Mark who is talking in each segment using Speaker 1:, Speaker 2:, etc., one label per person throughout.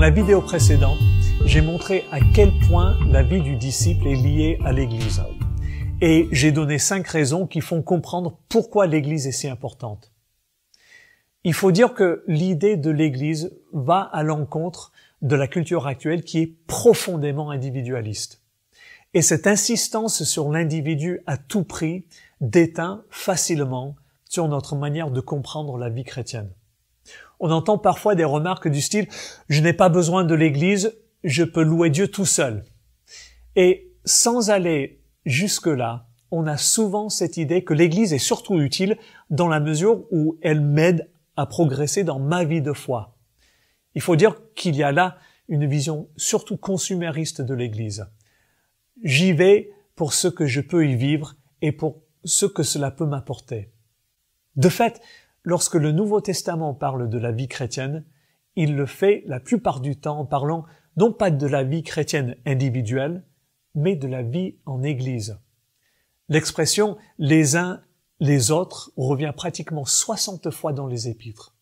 Speaker 1: la vidéo précédente, j'ai montré à quel point la vie du disciple est liée à l'Église. Et j'ai donné 5 raisons qui font comprendre pourquoi l'Église est si importante. Il faut dire que l'idée de l'Église va à l'encontre de la culture actuelle qui est profondément individualiste. Et cette insistance sur l'individu à tout prix déteint facilement sur notre manière de comprendre la vie chrétienne. On entend parfois des remarques du style « Je n'ai pas besoin de l'Église, je peux louer Dieu tout seul ». Et sans aller jusque-là, on a souvent cette idée que l'Église est surtout utile dans la mesure où elle m'aide à progresser dans ma vie de foi. Il faut dire qu'il y a là une vision surtout consumériste de l'Église. J'y vais pour ce que je peux y vivre et pour ce que cela peut m'apporter. De fait, lorsque le Nouveau Testament parle de la vie chrétienne, il le fait la plupart du temps en parlant non pas de la vie chrétienne individuelle, mais de la vie en Église. L'expression « les uns les autres » revient pratiquement 60 fois dans les épîtres.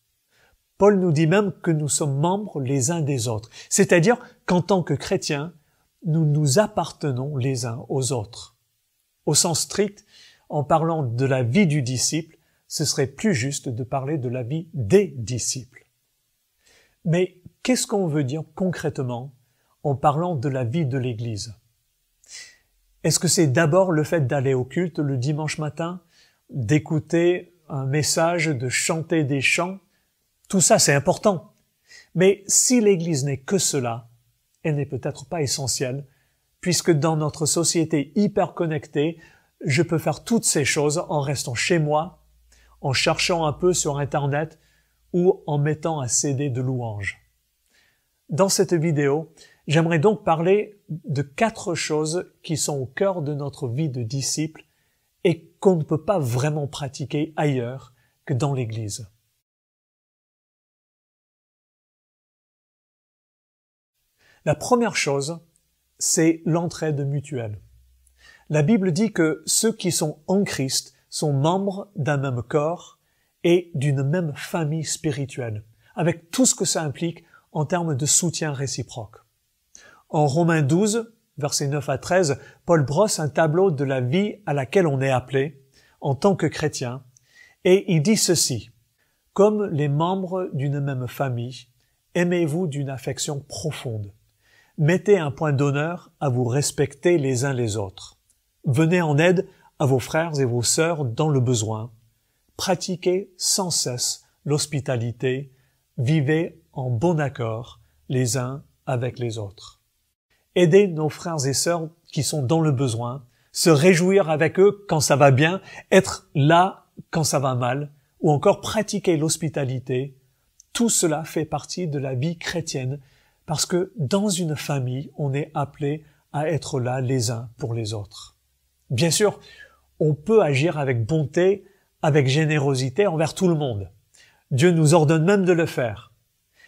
Speaker 1: Paul nous dit même que nous sommes membres les uns des autres, c'est-à-dire qu'en tant que chrétiens, nous nous appartenons les uns aux autres. Au sens strict, en parlant de la vie du disciple, ce serait plus juste de parler de la vie des disciples. Mais qu'est-ce qu'on veut dire concrètement en parlant de la vie de l'Église? Est-ce que c'est d'abord le fait d'aller au culte le dimanche matin, d'écouter un message, de chanter des chants? Tout ça, c'est important. Mais si l'Église n'est que cela, elle n'est peut-être pas essentielle, puisque dans notre société hyper connectée, je peux faire toutes ces choses en restant chez moi, en cherchant un peu sur Internet ou en mettant un CD de louanges. Dans cette vidéo, j'aimerais donc parler de 4 choses qui sont au cœur de notre vie de disciple et qu'on ne peut pas vraiment pratiquer ailleurs que dans l'Église. La première chose, c'est l'entraide mutuelle. La Bible dit que ceux qui sont en Christ sont membres d'un même corps et d'une même famille spirituelle, avec tout ce que ça implique en termes de soutien réciproque. En Romains 12, versets 9 à 13, Paul brosse un tableau de la vie à laquelle on est appelé en tant que chrétien, et il dit ceci: « Comme les membres d'une même famille, aimez-vous d'une affection profonde. Mettez un point d'honneur à vous respecter les uns les autres. Venez en aide à vos frères et vos sœurs dans le besoin. Pratiquez sans cesse l'hospitalité. Vivez en bon accord les uns avec les autres. » Aidez nos frères et sœurs qui sont dans le besoin, se réjouir avec eux quand ça va bien, être là quand ça va mal, ou encore pratiquer l'hospitalité. Tout cela fait partie de la vie chrétienne, parce que dans une famille, on est appelé à être là les uns pour les autres. Bien sûr, on peut agir avec bonté, avec générosité envers tout le monde. Dieu nous ordonne même de le faire.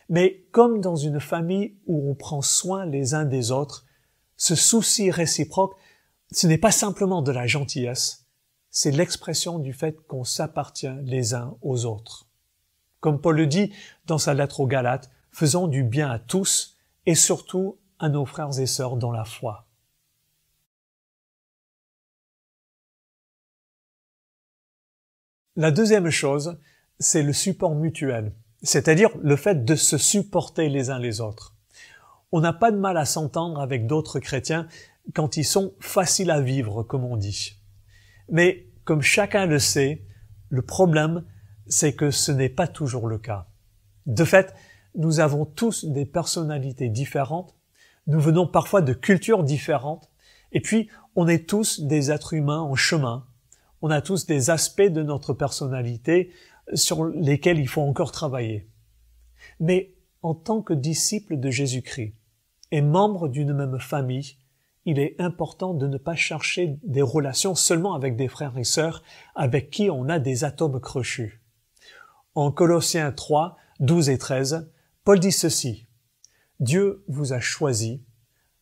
Speaker 1: Mais comme dans une famille où on prend soin les uns des autres, ce souci réciproque, ce n'est pas simplement de la gentillesse, c'est l'expression du fait qu'on s'appartient les uns aux autres. Comme Paul le dit dans sa lettre aux Galates, faisons du bien à tous et surtout à nos frères et sœurs dans la foi. La deuxième chose, c'est le support mutuel, c'est-à-dire le fait de se supporter les uns les autres. On n'a pas de mal à s'entendre avec d'autres chrétiens quand ils sont faciles à vivre, comme on dit. Mais comme chacun le sait, le problème, c'est que ce n'est pas toujours le cas. De fait, nous avons tous des personnalités différentes, nous venons parfois de cultures différentes, et puis on est tous des êtres humains en chemin. On a tous des aspects de notre personnalité sur lesquels il faut encore travailler. Mais en tant que disciple de Jésus-Christ et membre d'une même famille, il est important de ne pas chercher des relations seulement avec des frères et sœurs avec qui on a des atomes crochus. En Colossiens 3, 12 et 13, Paul dit ceci: « Dieu vous a choisi,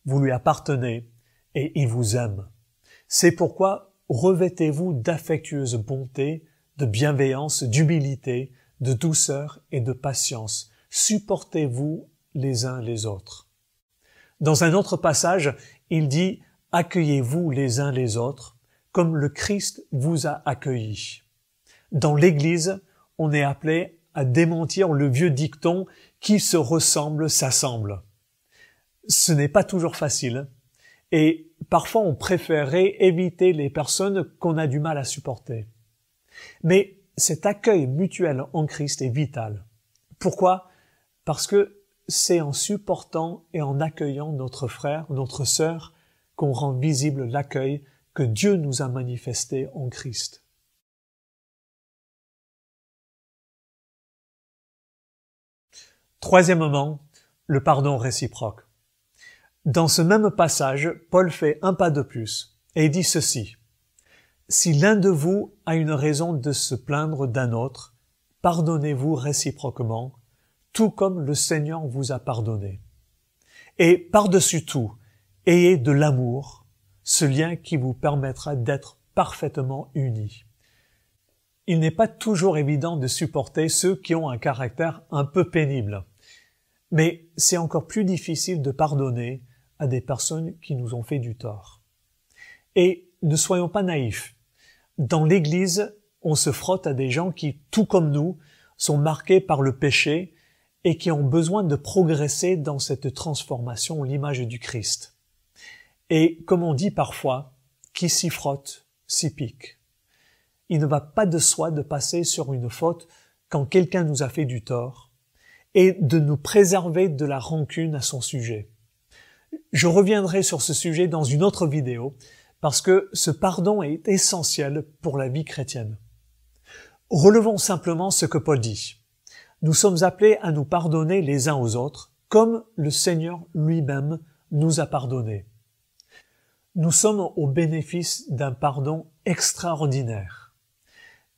Speaker 1: vous lui appartenez et il vous aime. C'est pourquoi revêtez-vous d'affectueuse bonté, de bienveillance, d'humilité, de douceur et de patience. Supportez-vous les uns les autres. Dans un autre passage, il dit « Accueillez-vous les uns les autres, comme le Christ vous a accueillis ». Dans l'Église, on est appelé à démentir le vieux dicton « Qui se ressemble s'assemble ». Ce n'est pas toujours facile, et parfois on préférerait éviter les personnes qu'on a du mal à supporter. Mais cet accueil mutuel en Christ est vital. Pourquoi? Parce que c'est en supportant et en accueillant notre frère, notre sœur, qu'on rend visible l'accueil que Dieu nous a manifesté en Christ. Troisièmement, le pardon réciproque. Dans ce même passage, Paul fait un pas de plus et dit ceci. « Si l'un de vous a une raison de se plaindre d'un autre, pardonnez-vous réciproquement, tout comme le Seigneur vous a pardonné. Et par-dessus tout, ayez de l'amour, ce lien qui vous permettra d'être parfaitement unis. » Il n'est pas toujours évident de supporter ceux qui ont un caractère un peu pénible, mais c'est encore plus difficile de pardonner à des personnes qui nous ont fait du tort. Et ne soyons pas naïfs. Dans l'Église, on se frotte à des gens qui, tout comme nous, sont marqués par le péché et qui ont besoin de progresser dans cette transformation à l'image du Christ. Et comme on dit parfois, qui s'y frotte, s'y pique. Il ne va pas de soi de passer sur une faute quand quelqu'un nous a fait du tort et de nous préserver de la rancune à son sujet. Je reviendrai sur ce sujet dans une autre vidéo parce que ce pardon est essentiel pour la vie chrétienne. Relevons simplement ce que Paul dit. Nous sommes appelés à nous pardonner les uns aux autres comme le Seigneur lui-même nous a pardonnés. Nous sommes au bénéfice d'un pardon extraordinaire.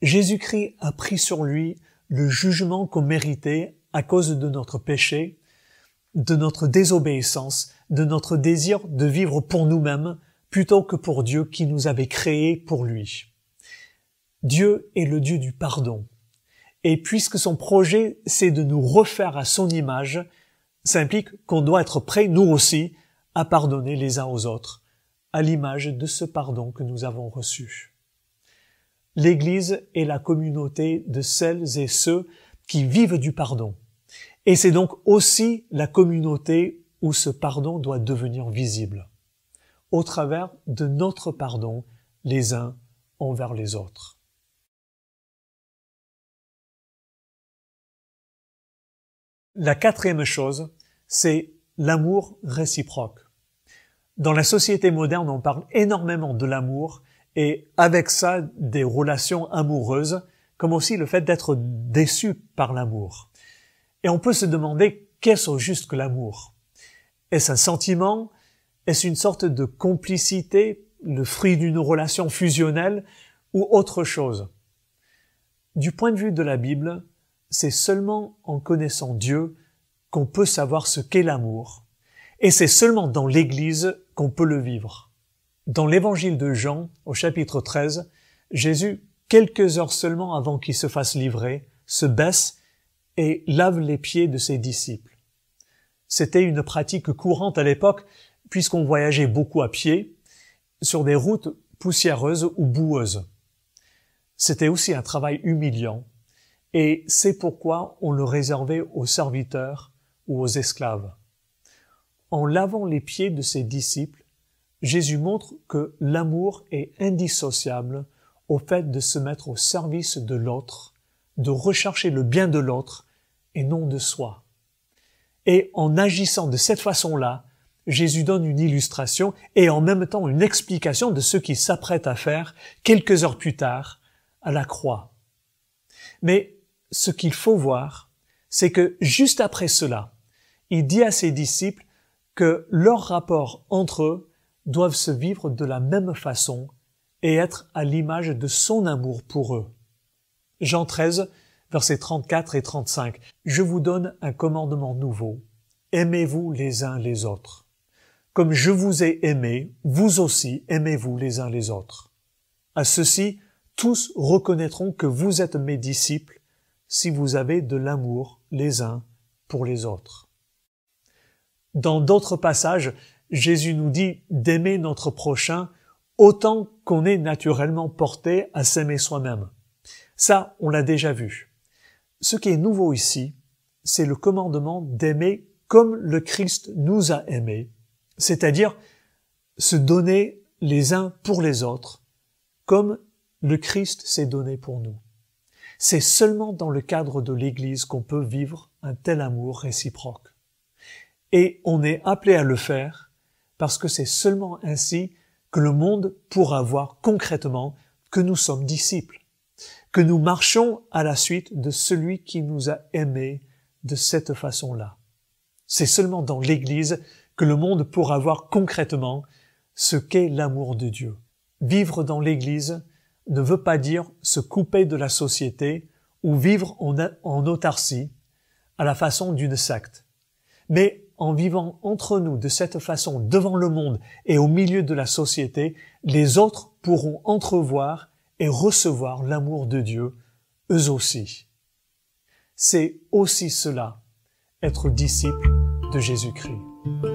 Speaker 1: Jésus-Christ a pris sur lui le jugement qu'on méritait à cause de notre péché, de notre désobéissance, de notre désir de vivre pour nous-mêmes plutôt que pour Dieu qui nous avait créés pour lui. Dieu est le Dieu du pardon. Et puisque son projet, c'est de nous refaire à son image, ça implique qu'on doit être prêts, nous aussi, à pardonner les uns aux autres, à l'image de ce pardon que nous avons reçu. L'Église est la communauté de celles et ceux qui vivent du pardon. Et c'est donc aussi la communauté où ce pardon doit devenir visible, au travers de notre pardon les uns envers les autres. La quatrième chose, c'est l'amour réciproque. Dans la société moderne, on parle énormément de l'amour et avec ça, des relations amoureuses, comme aussi le fait d'être déçu par l'amour. Et on peut se demander, qu'est-ce au juste que l'amour? Est-ce un sentiment? Est-ce une sorte de complicité, le fruit d'une relation fusionnelle ou autre chose? Du point de vue de la Bible, c'est seulement en connaissant Dieu qu'on peut savoir ce qu'est l'amour. Et c'est seulement dans l'Église qu'on peut le vivre. Dans l'évangile de Jean, au chapitre 13, Jésus, quelques heures seulement avant qu'il se fasse livrer, se baisse et lave les pieds de ses disciples. C'était une pratique courante à l'époque, puisqu'on voyageait beaucoup à pied, sur des routes poussiéreuses ou boueuses. C'était aussi un travail humiliant, et c'est pourquoi on le réservait aux serviteurs ou aux esclaves. En lavant les pieds de ses disciples, Jésus montre que l'amour est indissociable au fait de se mettre au service de l'autre, de rechercher le bien de l'autre et non de soi. Et en agissant de cette façon-là, Jésus donne une illustration et en même temps une explication de ce qu'il s'apprête à faire quelques heures plus tard à la croix. Mais ce qu'il faut voir, c'est que juste après cela, il dit à ses disciples que leurs rapports entre eux doivent se vivre de la même façon et être à l'image de son amour pour eux. Jean 13, versets 34 et 35. « Je vous donne un commandement nouveau. Aimez-vous les uns les autres. Comme je vous ai aimé, vous aussi aimez-vous les uns les autres. À ceci, tous reconnaîtront que vous êtes mes disciples si vous avez de l'amour les uns pour les autres. » Dans d'autres passages, Jésus nous dit d'aimer notre prochain autant qu'on est naturellement porté à s'aimer soi-même. Ça, on l'a déjà vu. Ce qui est nouveau ici, c'est le commandement d'aimer comme le Christ nous a aimés, c'est-à-dire se donner les uns pour les autres, comme le Christ s'est donné pour nous. C'est seulement dans le cadre de l'Église qu'on peut vivre un tel amour réciproque. Et on est appelé à le faire parce que c'est seulement ainsi que le monde pourra voir concrètement que nous sommes disciples, que nous marchons à la suite de celui qui nous a aimés de cette façon-là. C'est seulement dans l'Église que le monde pourra voir concrètement ce qu'est l'amour de Dieu. Vivre dans l'Église ne veut pas dire se couper de la société ou vivre en autarcie à la façon d'une secte. Mais en vivant entre nous de cette façon devant le monde et au milieu de la société, les autres pourront entrevoir et recevoir l'amour de Dieu, eux aussi. C'est aussi cela, être disciple de Jésus-Christ.